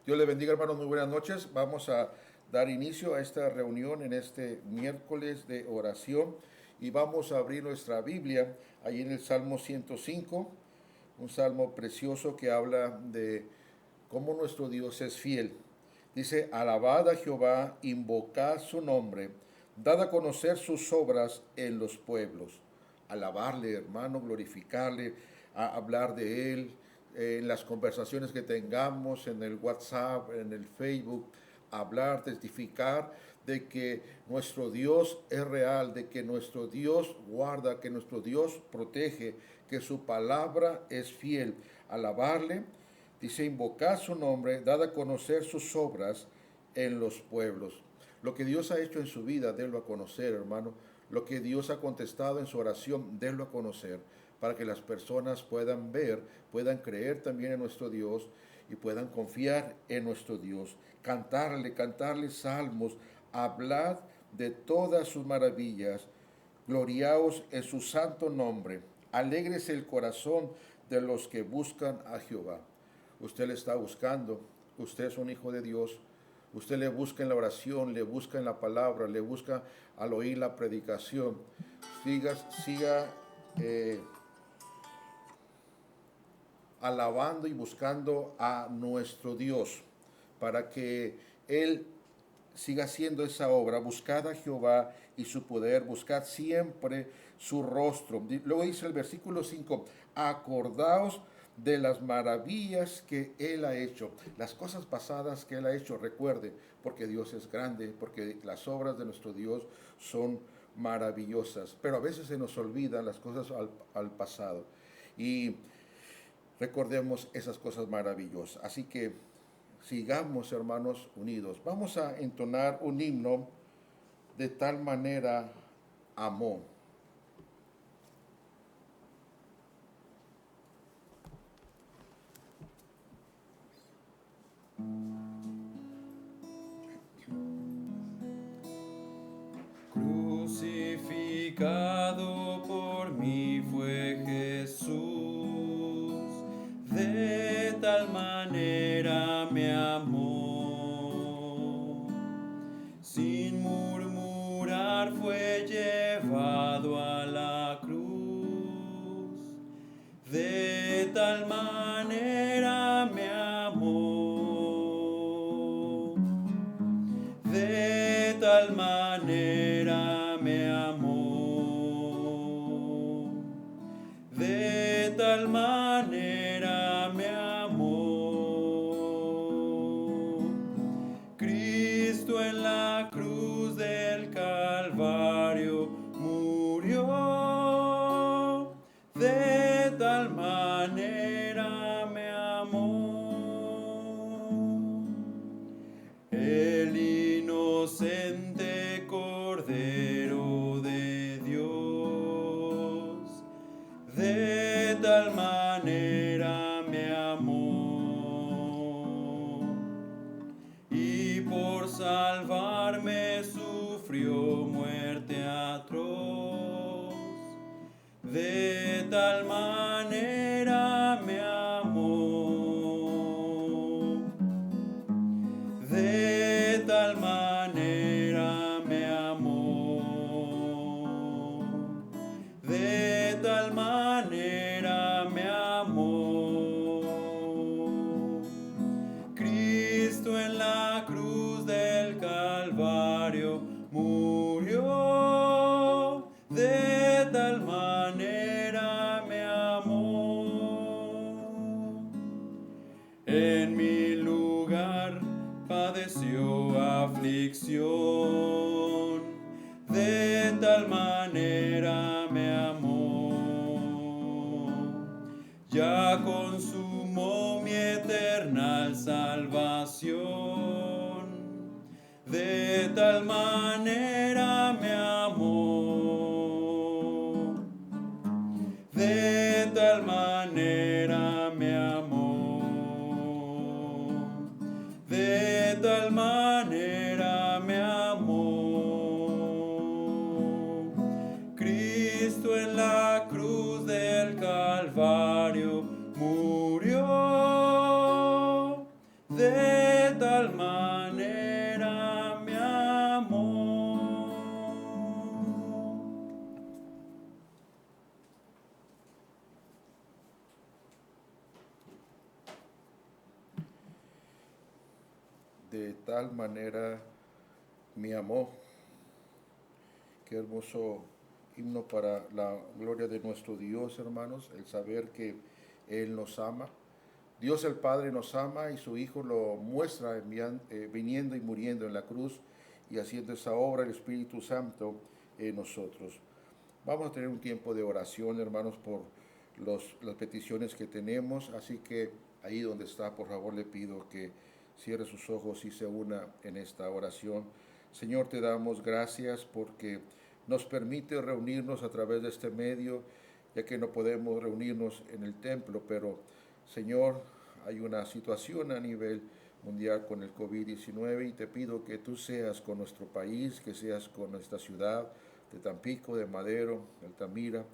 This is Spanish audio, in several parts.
Dios le bendiga, hermanos, muy buenas noches. Vamos a dar inicio a esta reunión en este miércoles de oración y vamos a abrir nuestra Biblia ahí en el Salmo 105, un salmo precioso que habla de cómo nuestro Dios es fiel. Dice, alabad a Jehová, invocad su nombre, dad a conocer sus obras en los pueblos. Alabarle, hermano, glorificarle, a hablar de él, en las conversaciones que tengamos, en el WhatsApp, en el Facebook, hablar, testificar de que nuestro Dios es real, de que nuestro Dios guarda, que nuestro Dios protege, que su palabra es fiel. Alabarle, dice, invocar su nombre, dad a conocer sus obras en los pueblos. Lo que Dios ha hecho en su vida, délo a conocer, hermano. Lo que Dios ha contestado en su oración, délo a conocer, para que las personas puedan ver, puedan creer también en nuestro Dios y puedan confiar en nuestro Dios. Cantarle salmos, hablad de todas sus maravillas, gloriaos en su santo nombre, alégrese el corazón de los que buscan a Jehová. Usted le está buscando, usted es un hijo de Dios, usted le busca en la oración, le busca en la palabra, le busca al oír la predicación. Siga alabando y buscando a nuestro Dios para que Él siga haciendo esa obra. Buscad a Jehová y su poder, buscad siempre su rostro. Luego dice el versículo 5, acordaos de las maravillas que Él ha hecho, las cosas pasadas que Él ha hecho, recuerde, porque Dios es grande, porque las obras de nuestro Dios son maravillosas, pero a veces se nos olvidan las cosas al pasado y recordemos esas cosas maravillosas. Así que sigamos, hermanos, unidos. Vamos a entonar un himno, de tal manera amó. Crucificado por mí fue Jesús, de tal manera me amó. Sin murmurar fue llevado a la cruz, de tal manera me amó. De tal manera me amó. De tal manera me amó. Cristo en la cruz del Calvario murió. De tal manera me amó. El inocente Cordero de Dios, de tal manera me amó. Y por salvarme sufrió muerte atroz, de tal manera me amó. De tal manera me amó. De tal manera me amó. Cristo en la cruz del Calvario murió. De tal manera me amó. En mi lugar padeció aflicción, de tal manera me amó. Ya consumó mi eterna salvación, de tal manera me amó. De tal manera me amó. De tal manera me amó. Cristo en la cruz del Calvario murió. De tal manera me amó. De tal manera me amó. Qué hermoso himno para la gloria de nuestro Dios, hermanos, el saber que Él nos ama. Dios el Padre nos ama y su Hijo lo muestra viniendo y muriendo en la cruz y haciendo esa obra el Espíritu Santo en nosotros. Vamos a tener un tiempo de oración, hermanos, por las peticiones que tenemos, así que ahí donde está, por favor, le pido que cierre sus ojos y se una en esta oración. Señor, te damos gracias porque nos permite reunirnos a través de este medio, ya que no podemos reunirnos en el templo, pero Señor, hay una situación a nivel mundial con el COVID-19 y te pido que tú seas con nuestro país, que seas con nuestra ciudad de Tampico, de Madero, de Altamira,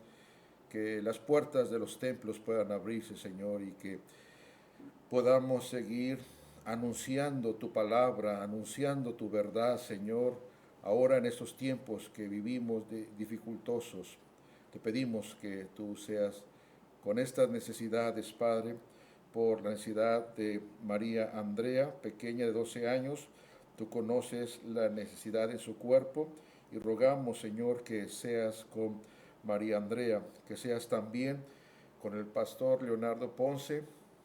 que las puertas de los templos puedan abrirse, Señor, y que podamos seguir anunciando tu palabra, anunciando tu verdad, Señor, ahora en estos tiempos que vivimos dificultosos. Te pedimos que tú seas con estas necesidades, Padre, por la necesidad de María Andrea, pequeña de 12 años. Tú conoces la necesidad en su cuerpo y rogamos, Señor, que seas con María Andrea, que seas también con el pastor Leonardo Ponce,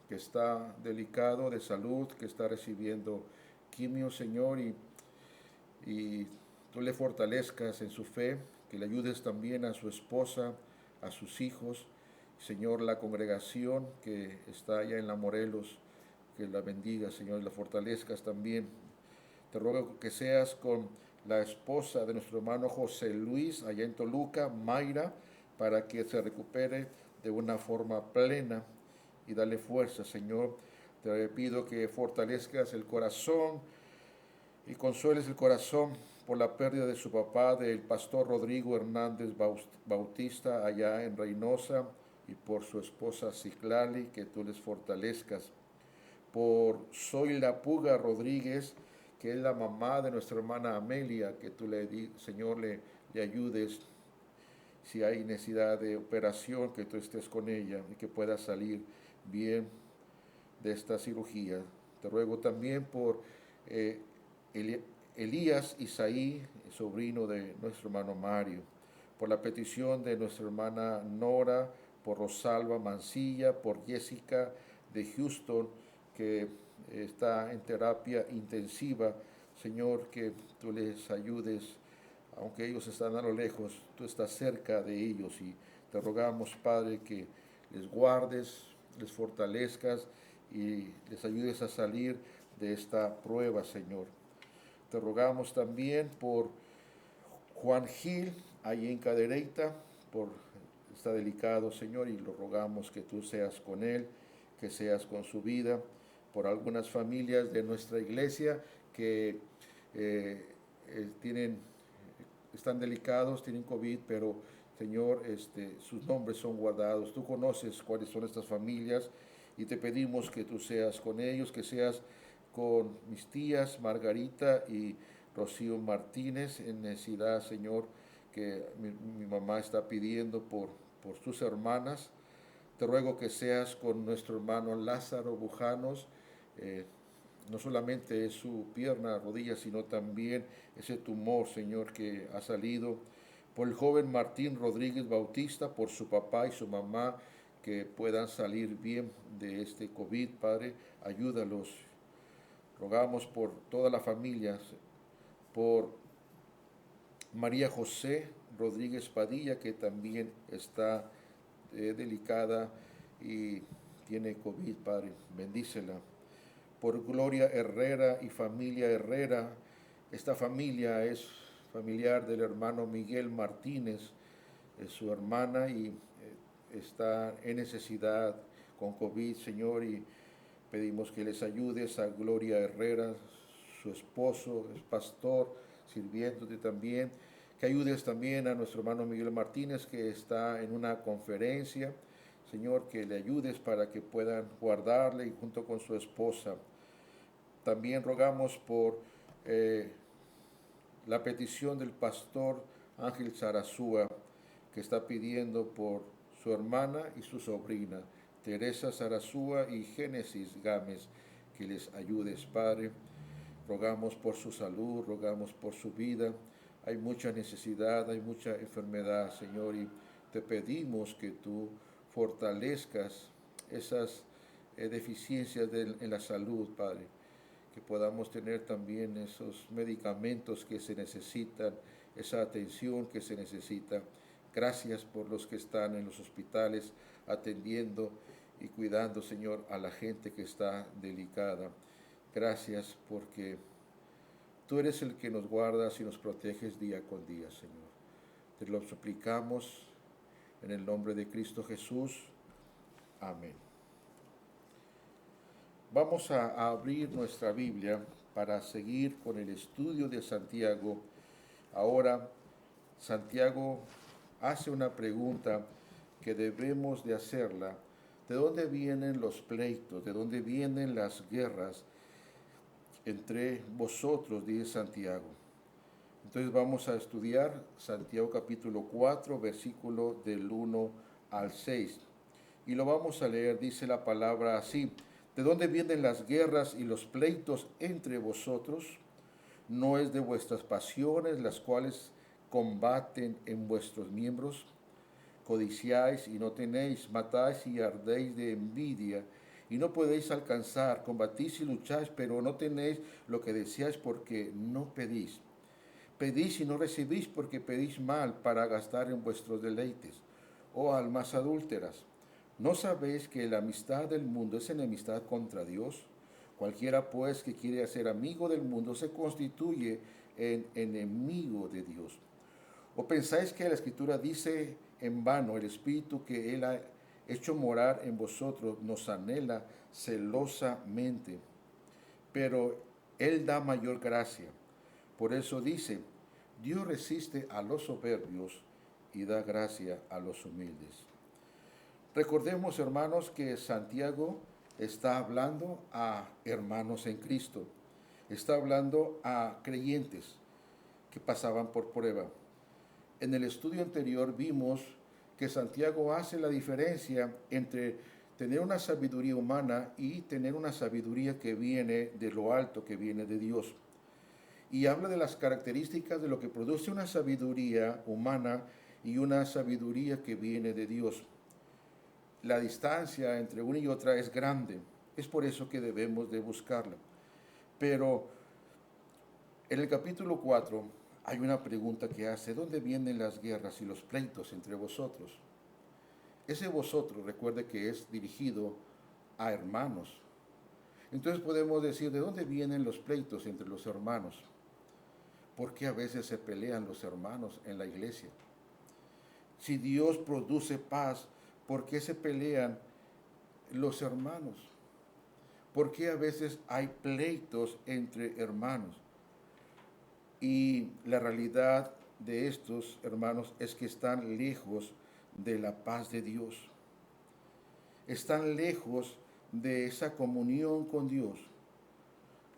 que está delicado de salud, que está recibiendo quimio, Señor, y tú le fortalezcas en su fe, que le ayudes también a su esposa, a sus hijos, Señor, la congregación que está allá en la Morelos, que la bendiga, Señor, y la fortalezcas también. Te ruego que seas con la esposa de nuestro hermano José Luis, allá en Toluca, Mayra, para que se recupere de una forma plena y dale fuerza, Señor. Te pido que fortalezcas el corazón y consueles el corazón por la pérdida de su papá, del pastor Rodrigo Hernández Bautista, allá en Reynosa, y por su esposa Ciclali, que tú les fortalezcas. Por Zoila Puga Rodríguez, que es la mamá de nuestra hermana Amelia, que tú Señor, le ayudes. Si hay necesidad de operación, que tú estés con ella y que pueda salir bien de esta cirugía. Te ruego también por Elías Isaí, sobrino de nuestro hermano Mario, por la petición de nuestra hermana Nora, por Rosalba Mancilla, por Jessica de Houston, que está en terapia intensiva. Señor, que tú les ayudes, aunque ellos están a lo lejos, tú estás cerca de ellos y te rogamos, Padre, que les guardes, les fortalezcas y les ayudes a salir de esta prueba, Señor. Te rogamos también por Juan Gil, ahí en Cadereyta, está delicado, Señor, y lo rogamos que tú seas con él, que seas con su vida, por algunas familias de nuestra iglesia que están delicados, tienen COVID, pero Señor, sus nombres son guardados. Tú conoces cuáles son estas familias y te pedimos que tú seas con ellos, que seas con mis tías Margarita y Rocío Martínez en necesidad, Señor, que mi mamá está pidiendo por sus hermanas. Te ruego que seas con nuestro hermano Lázaro Bujanos, no solamente es su pierna, rodilla, sino también ese tumor, Señor, que ha salido. Por el joven Martín Rodríguez Bautista, por su papá y su mamá, que puedan salir bien de este COVID, Padre, ayúdalos. Rogamos por toda la familia, por María José Rodríguez Padilla, que también está delicada y tiene COVID, Padre, bendícela. Por Gloria Herrera y familia Herrera, esta familia es familiar del hermano Miguel Martínez, es su hermana y está en necesidad con COVID, Señor, y pedimos que les ayudes a Gloria Herrera, su esposo, es pastor, sirviéndote también, que ayudes también a nuestro hermano Miguel Martínez, que está en una conferencia, Señor, que le ayudes para que puedan guardarle y junto con su esposa. También rogamos por la petición del pastor Ángel Sarazúa, que está pidiendo por su hermana y su sobrina, Teresa Sarazúa y Génesis Gámez, que les ayudes, Padre. Rogamos por su salud, rogamos por su vida. Hay mucha necesidad, hay mucha enfermedad, Señor, y te pedimos que tú fortalezcas esas deficiencias en la salud, Padre, que podamos tener también esos medicamentos que se necesitan, esa atención que se necesita. Gracias por los que están en los hospitales atendiendo y cuidando, Señor, a la gente que está delicada. Gracias porque tú eres el que nos guardas y nos proteges día con día, Señor. Te lo suplicamos en el nombre de Cristo Jesús. Amén. Vamos a abrir nuestra Biblia para seguir con el estudio de Santiago. Ahora, Santiago hace una pregunta que debemos de hacerla. ¿De dónde vienen los pleitos? ¿De dónde vienen las guerras entre vosotros? Dice Santiago. Entonces vamos a estudiar Santiago capítulo 4, versículo del 1 al 6. Y lo vamos a leer, dice la palabra así: ¿de dónde vienen las guerras y los pleitos entre vosotros? ¿No es de vuestras pasiones las cuales combaten en vuestros miembros? Codiciáis y no tenéis, matáis y ardéis de envidia y no podéis alcanzar, combatís y lucháis, pero no tenéis lo que deseáis porque no pedís. Pedís y no recibís porque pedís mal para gastar en vuestros deleites. Oh almas adúlteras, ¿no sabéis que la amistad del mundo es enemistad contra Dios? Cualquiera pues que quiere ser amigo del mundo se constituye en enemigo de Dios. ¿O pensáis que la Escritura dice en vano, el Espíritu que Él ha hecho morar en vosotros nos anhela celosamente? Pero Él da mayor gracia. Por eso dice, Dios resiste a los soberbios y da gracia a los humildes. Recordemos, hermanos, que Santiago está hablando a hermanos en Cristo. Está hablando a creyentes que pasaban por prueba. En el estudio anterior vimos que Santiago hace la diferencia entre tener una sabiduría humana y tener una sabiduría que viene de lo alto, que viene de Dios. Y habla de las características de lo que produce una sabiduría humana y una sabiduría que viene de Dios. La distancia entre una y otra es grande, es por eso que debemos de buscarla. Pero en el capítulo 4 hay una pregunta que hace: ¿dónde vienen las guerras y los pleitos entre vosotros? Ese vosotros, recuerde que es dirigido a hermanos. Entonces podemos decir, ¿de dónde vienen los pleitos entre los hermanos? ¿Por qué a veces se pelean los hermanos en la iglesia? Si Dios produce paz, ¿por qué se pelean los hermanos? ¿Por qué a veces hay pleitos entre hermanos? Y la realidad de estos hermanos es que están lejos de la paz de Dios. Están lejos de esa comunión con Dios.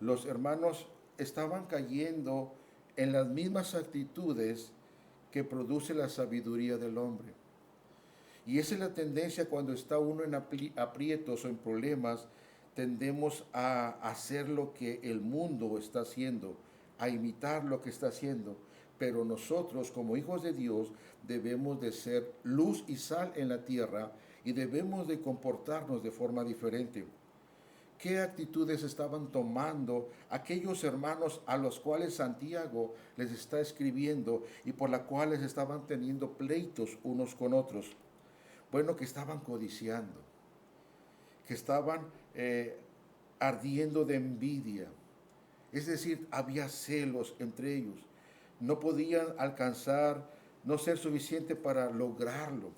Los hermanos estaban cayendo en las mismas actitudes que produce la sabiduría del hombre. Y esa es la tendencia cuando está uno en aprietos o en problemas. Tendemos a hacer lo que el mundo está haciendo, a imitar lo que está haciendo. Pero nosotros, como hijos de Dios, debemos de ser luz y sal en la tierra y debemos de comportarnos de forma diferente. ¿Qué actitudes estaban tomando aquellos hermanos a los cuales Santiago les está escribiendo y por las cuales estaban teniendo pleitos unos con otros? Bueno, que estaban codiciando, que estaban ardiendo de envidia. Es decir, había celos entre ellos. No podían alcanzar, no ser suficiente para lograrlo.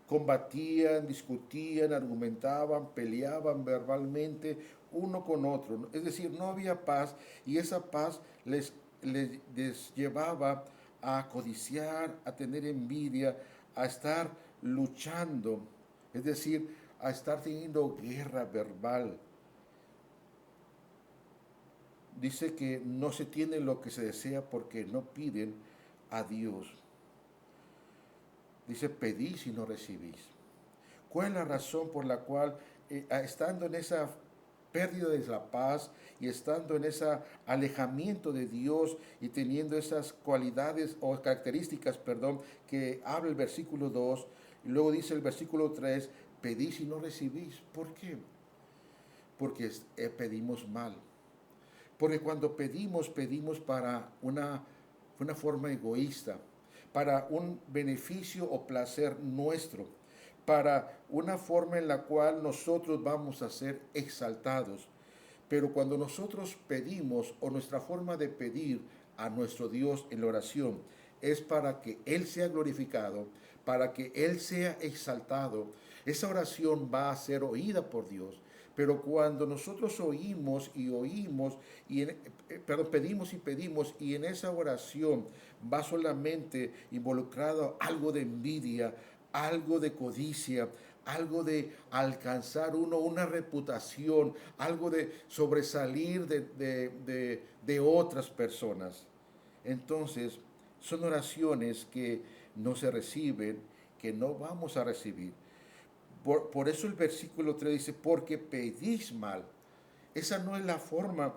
Combatían, discutían, argumentaban, peleaban verbalmente uno con otro. Es decir, no había paz y esa paz les llevaba a codiciar, a tener envidia, a estar luchando, es decir, a estar teniendo guerra verbal. dice que no se tiene lo que se desea porque no piden a Dios. Dice, pedís y no recibís. ¿Cuál es la razón por la cual, estando en esa pérdida de la paz y estando en ese alejamiento de Dios y teniendo esas cualidades o características, que habla el versículo 2, y luego dice el versículo 3, pedís y no recibís? ¿Por qué? Porque pedimos mal. Porque cuando pedimos, pedimos para una forma egoísta, para un beneficio o placer nuestro, para una forma en la cual nosotros vamos a ser exaltados. Pero cuando nosotros pedimos, o nuestra forma de pedir a nuestro Dios en la oración es para que Él sea glorificado, para que Él sea exaltado, esa oración va a ser oída por Dios. Pero cuando nosotros oímos y oímos, pedimos y pedimos, y en esa oración va solamente involucrado algo de envidia, algo de codicia, algo de alcanzar una reputación, algo de sobresalir de otras personas. Entonces, son oraciones que no se reciben, que no vamos a recibir. Por eso el versículo 3 dice, porque pedís mal. Esa no es la forma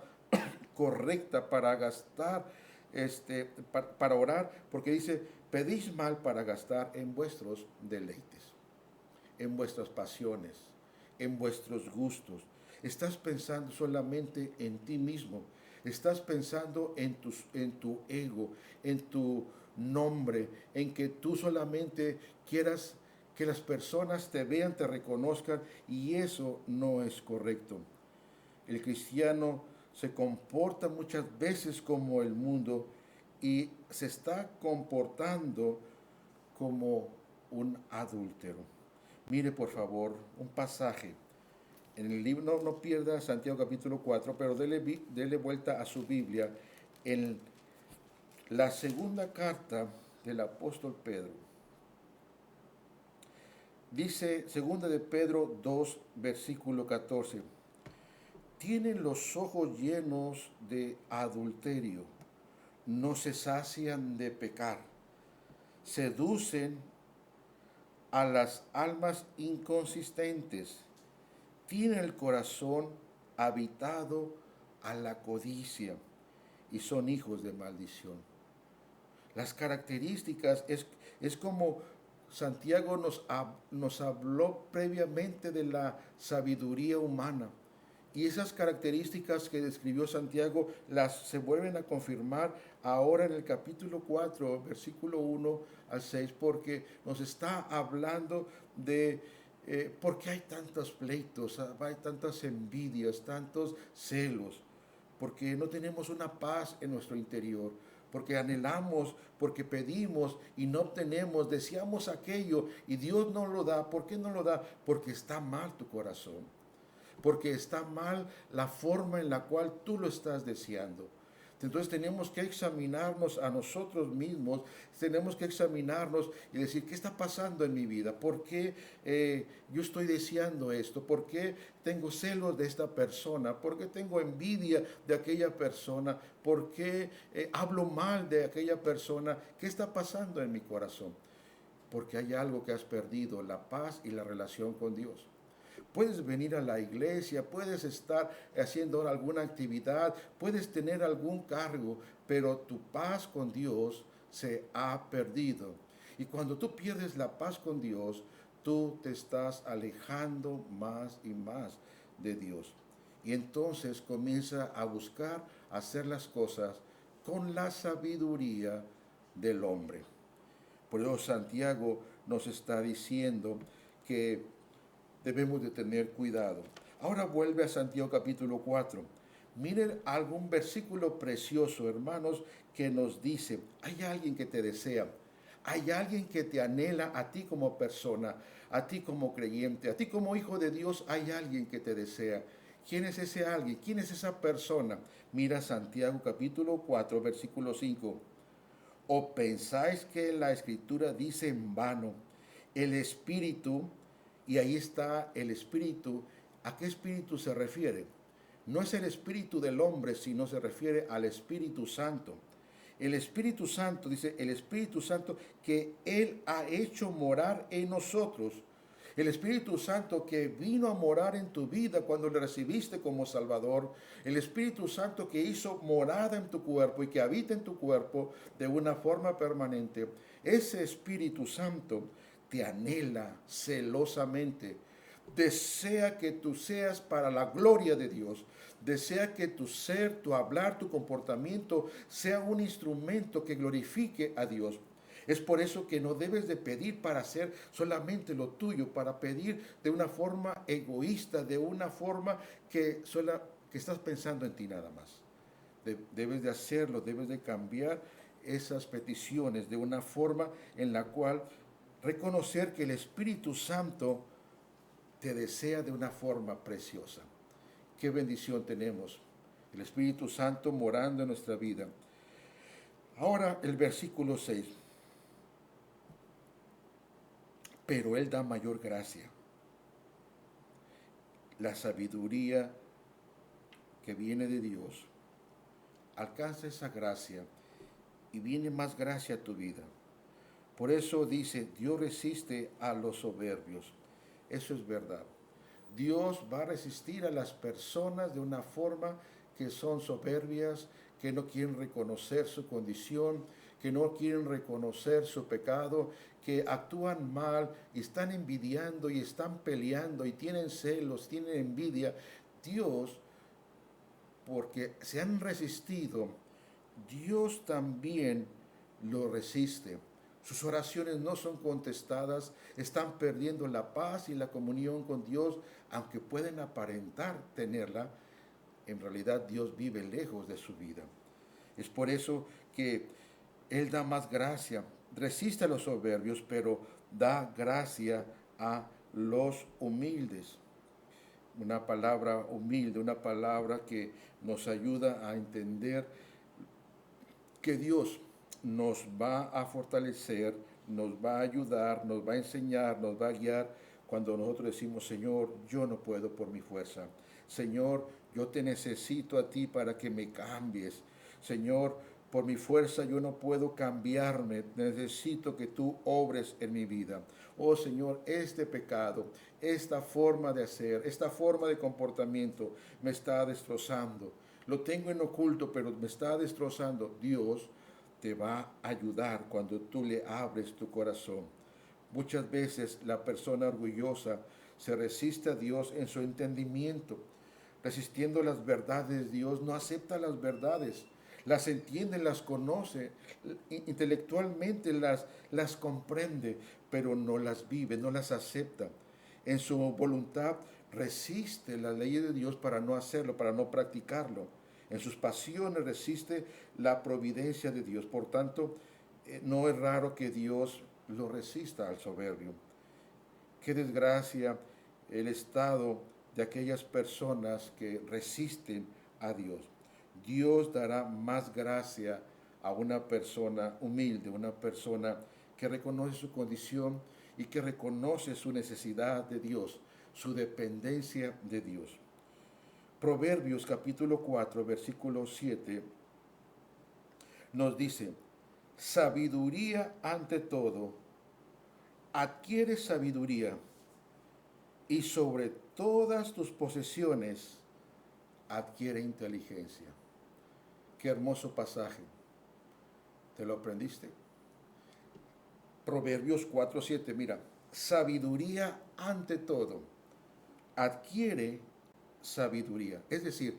correcta para gastar, para orar, porque dice, pedís mal para gastar en vuestros deleites, en vuestras pasiones, en vuestros gustos. Estás pensando solamente en ti mismo. Estás pensando en tu ego, en tu nombre, en que tú solamente quieras que las personas te vean, te reconozcan, y eso no es correcto. El cristiano se comporta muchas veces como el mundo y se está comportando como un adúltero. Mire por favor un pasaje en el libro, no pierda Santiago capítulo 4, pero dele vuelta a su Biblia en la segunda carta del apóstol Pedro. Dice segunda de Pedro 2, versículo 14. Tienen los ojos llenos de adulterio, no se sacian de pecar, seducen a las almas inconsistentes, tienen el corazón habitado a la codicia y son hijos de maldición. Las características es como Santiago nos habló previamente de la sabiduría humana. Y esas características que describió Santiago se vuelven a confirmar ahora en el capítulo 4, versículo 1 al 6, porque nos está hablando de por qué hay tantos pleitos, hay tantas envidias, tantos celos, porque no tenemos una paz en nuestro interior, porque anhelamos, porque pedimos y no obtenemos, deseamos aquello y Dios no lo da. ¿Por qué no lo da? Porque está mal tu corazón, porque está mal la forma en la cual tú lo estás deseando. Entonces tenemos que examinarnos a nosotros mismos, tenemos que examinarnos y decir, ¿qué está pasando en mi vida? ¿Por qué yo estoy deseando esto? ¿Por qué tengo celos de esta persona? ¿Por qué tengo envidia de aquella persona? ¿Por qué hablo mal de aquella persona? ¿Qué está pasando en mi corazón? Porque hay algo que has perdido, la paz y la relación con Dios. Puedes venir a la iglesia, puedes estar haciendo alguna actividad, puedes tener algún cargo, pero tu paz con Dios se ha perdido. Y cuando tú pierdes la paz con Dios, tú te estás alejando más y más de Dios. Y entonces comienza a buscar hacer las cosas con la sabiduría del hombre. Por eso Santiago nos está diciendo que debemos de tener cuidado. Ahora vuelve a Santiago capítulo 4. Miren algún versículo precioso, hermanos, que nos dice, hay alguien que te desea, hay alguien que te anhela a ti como persona, a ti como creyente, a ti como hijo de Dios, hay alguien que te desea. ¿Quién es ese alguien? ¿Quién es esa persona? Mira Santiago capítulo 4, versículo 5. ¿O pensáis que la Escritura dice en vano, el Espíritu? Y ahí está el Espíritu. ¿A qué Espíritu se refiere? No es el espíritu del hombre, sino se refiere al Espíritu Santo. El Espíritu Santo, dice, el Espíritu Santo que Él ha hecho morar en nosotros. El Espíritu Santo que vino a morar en tu vida cuando le recibiste como Salvador. El Espíritu Santo que hizo morada en tu cuerpo y que habita en tu cuerpo de una forma permanente. Ese Espíritu Santo te anhela celosamente. Desea que tú seas para la gloria de Dios. Desea que tu ser, tu hablar, tu comportamiento sea un instrumento que glorifique a Dios. Es por eso que no debes de pedir para hacer solamente lo tuyo, para pedir de una forma egoísta, de una forma que estás pensando en ti nada más. Debes de hacerlo, debes de cambiar esas peticiones de una forma en la cual reconocer que el Espíritu Santo te desea de una forma preciosa. Qué bendición tenemos. El Espíritu Santo morando en nuestra vida. Ahora el versículo 6. Pero Él da mayor gracia. La sabiduría que viene de Dios alcanza esa gracia y viene más gracia a tu vida. Por eso dice, Dios resiste a los soberbios. Eso es verdad. Dios va a resistir a las personas de una forma que son soberbias, que no quieren reconocer su condición, que no quieren reconocer su pecado, que actúan mal y están envidiando y están peleando y tienen celos, tienen envidia. Dios, porque se han resistido, Dios también lo resiste. Sus oraciones no son contestadas, están perdiendo la paz y la comunión con Dios, aunque pueden aparentar tenerla. En realidad Dios vive lejos de su vida. Es por eso que Él da más gracia, resiste a los soberbios, pero da gracia a los humildes. Una palabra humilde, una palabra que nos ayuda a entender que Dios nos va a fortalecer, nos va a ayudar, nos va a enseñar, nos va a guiar cuando nosotros decimos, Señor, yo no puedo por mi fuerza. Señor, yo te necesito a ti para que me cambies. Señor, por mi fuerza yo no puedo cambiarme. Necesito que tú obres en mi vida. Oh Señor, este pecado, esta forma de hacer, esta forma de comportamiento me está destrozando. Lo tengo en oculto, pero me está destrozando. Dios te va a ayudar cuando tú le abres tu corazón. Muchas veces la persona orgullosa se resiste a Dios en su entendimiento. Resistiendo las verdades de Dios, no acepta las verdades. Las entiende, las conoce, intelectualmente las comprende, pero no las vive, no las acepta. En su voluntad resiste la ley de Dios para no hacerlo, para no practicarlo. En sus pasiones resiste la providencia de Dios. Por tanto, no es raro que Dios lo resista al soberbio. Qué desgracia el estado de aquellas personas que resisten a Dios. Dios dará más gracia a una persona humilde, una persona que reconoce su condición y que reconoce su necesidad de Dios, su dependencia de Dios. Proverbios capítulo 4, versículo 7 nos dice, sabiduría ante todo, adquiere sabiduría y sobre todas tus posesiones adquiere inteligencia. Qué hermoso pasaje. ¿Te lo aprendiste? Proverbios 4:7, mira, sabiduría ante todo, adquiere sabiduría. Es decir,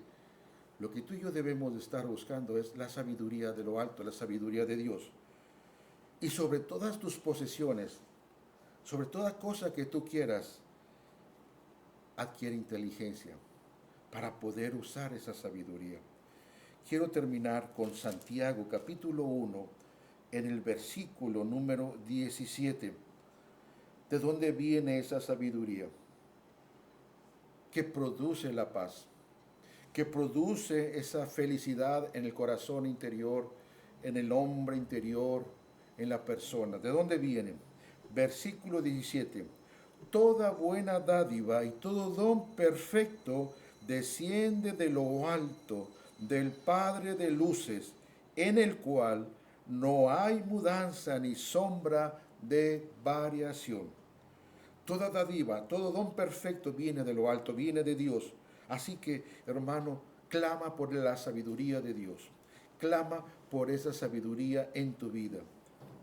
lo que tú y yo debemos de estar buscando es la sabiduría de lo alto, la sabiduría de Dios. Y sobre todas tus posesiones, sobre toda cosa que tú quieras, adquiere inteligencia para poder usar esa sabiduría. Quiero terminar con Santiago capítulo 1 en el versículo número 17. ¿De dónde viene esa sabiduría? Que produce la paz, que produce esa felicidad en el corazón interior, en el hombre interior, en la persona. ¿De dónde viene? Versículo 17. Toda buena dádiva y todo don perfecto desciende de lo alto del Padre de luces, en el cual no hay mudanza ni sombra de variación. Toda dádiva, todo don perfecto viene de lo alto, viene de Dios. Así que, hermano, clama por la sabiduría de Dios. Clama por esa sabiduría en tu vida.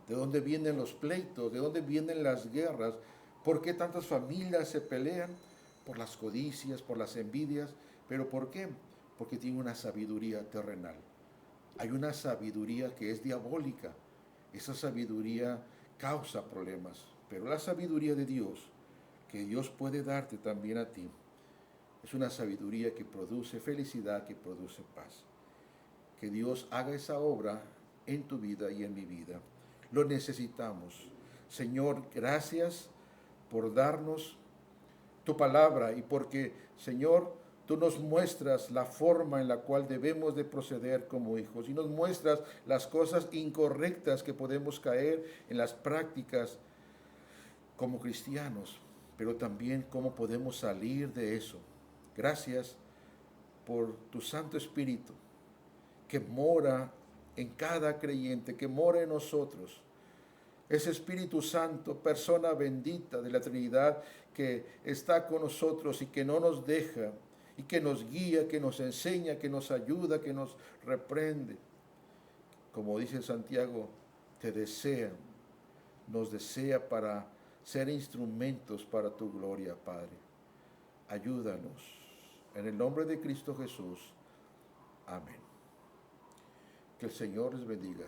¿De dónde vienen los pleitos? ¿De dónde vienen las guerras? ¿Por qué tantas familias se pelean? Por las codicias, por las envidias. ¿Pero por qué? Porque tiene una sabiduría terrenal. Hay una sabiduría que es diabólica. Esa sabiduría causa problemas. Pero la sabiduría de Dios, que Dios puede darte también a ti, es una sabiduría que produce felicidad, que produce paz. Que Dios haga esa obra en tu vida y en mi vida. Lo necesitamos. Señor, gracias por darnos tu palabra y porque, Señor, tú nos muestras la forma en la cual debemos de proceder como hijos y nos muestras las cosas incorrectas que podemos caer en las prácticas como cristianos, pero también cómo podemos salir de eso. Gracias por tu Santo Espíritu que mora en cada creyente, que mora en nosotros. Ese Espíritu Santo, persona bendita de la Trinidad, que está con nosotros y que no nos deja, y que nos guía, que nos enseña, que nos ayuda, que nos reprende. Como dice Santiago, te desea, nos desea para ser instrumentos para tu gloria, Padre. Ayúdanos. En el nombre de Cristo Jesús. Amén. Que el Señor les bendiga.